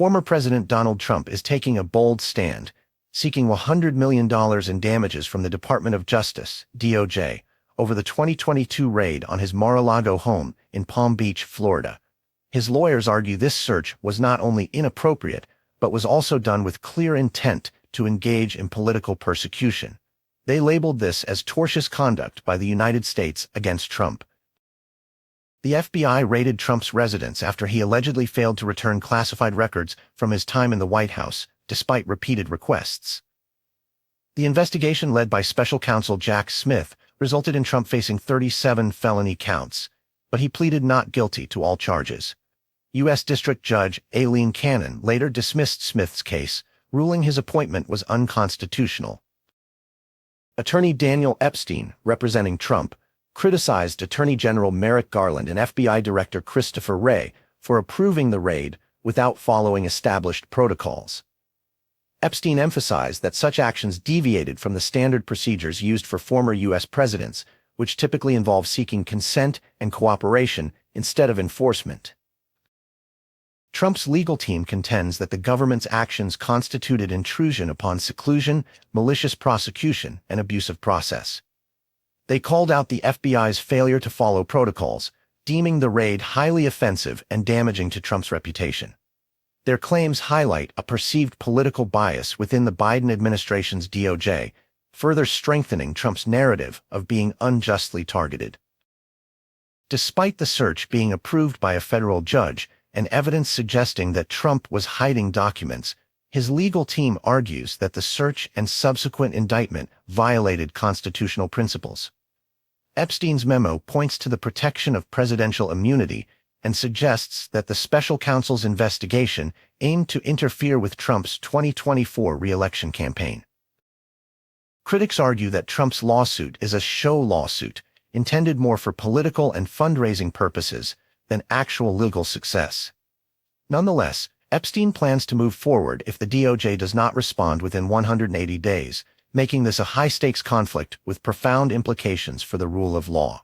Former President Donald Trump is taking a bold stand, seeking $100 million in damages from the Department of Justice, DOJ, over the 2022 raid on his Mar-a-Lago home in Palm Beach, Florida. His lawyers argue this search was not only inappropriate, but was also done with clear intent to engage in political persecution. They labeled this as tortious conduct by the United States against Trump. The FBI raided Trump's residence after he allegedly failed to return classified records from his time in the White House, despite repeated requests. The investigation led by special counsel Jack Smith resulted in Trump facing 37 felony counts, but he pleaded not guilty to all charges. U.S. District Judge Aileen Cannon later dismissed Smith's case, ruling his appointment was unconstitutional. Attorney Daniel Epstein, representing Trump, criticized Attorney General Merrick Garland and FBI Director Christopher Wray for approving the raid without following established protocols. Epstein emphasized that such actions deviated from the standard procedures used for former U.S. presidents, which typically involve seeking consent and cooperation instead of enforcement. Trump's legal team contends that the government's actions constituted intrusion upon seclusion, malicious prosecution, and abusive process. They called out the FBI's failure to follow protocols, deeming the raid highly offensive and damaging to Trump's reputation. Their claims highlight a perceived political bias within the Biden administration's DOJ, further strengthening Trump's narrative of being unjustly targeted. Despite the search being approved by a federal judge and evidence suggesting that Trump was hiding documents, his legal team argues that the search and subsequent indictment violated constitutional principles. Epstein's memo points to the protection of presidential immunity and suggests that the special counsel's investigation aimed to interfere with Trump's 2024 re-election campaign. Critics argue that Trump's lawsuit is a show lawsuit, intended more for political and fundraising purposes than actual legal success. Nonetheless, Epstein plans to move forward if the DOJ does not respond within 180 days, making this a high-stakes conflict with profound implications for the rule of law.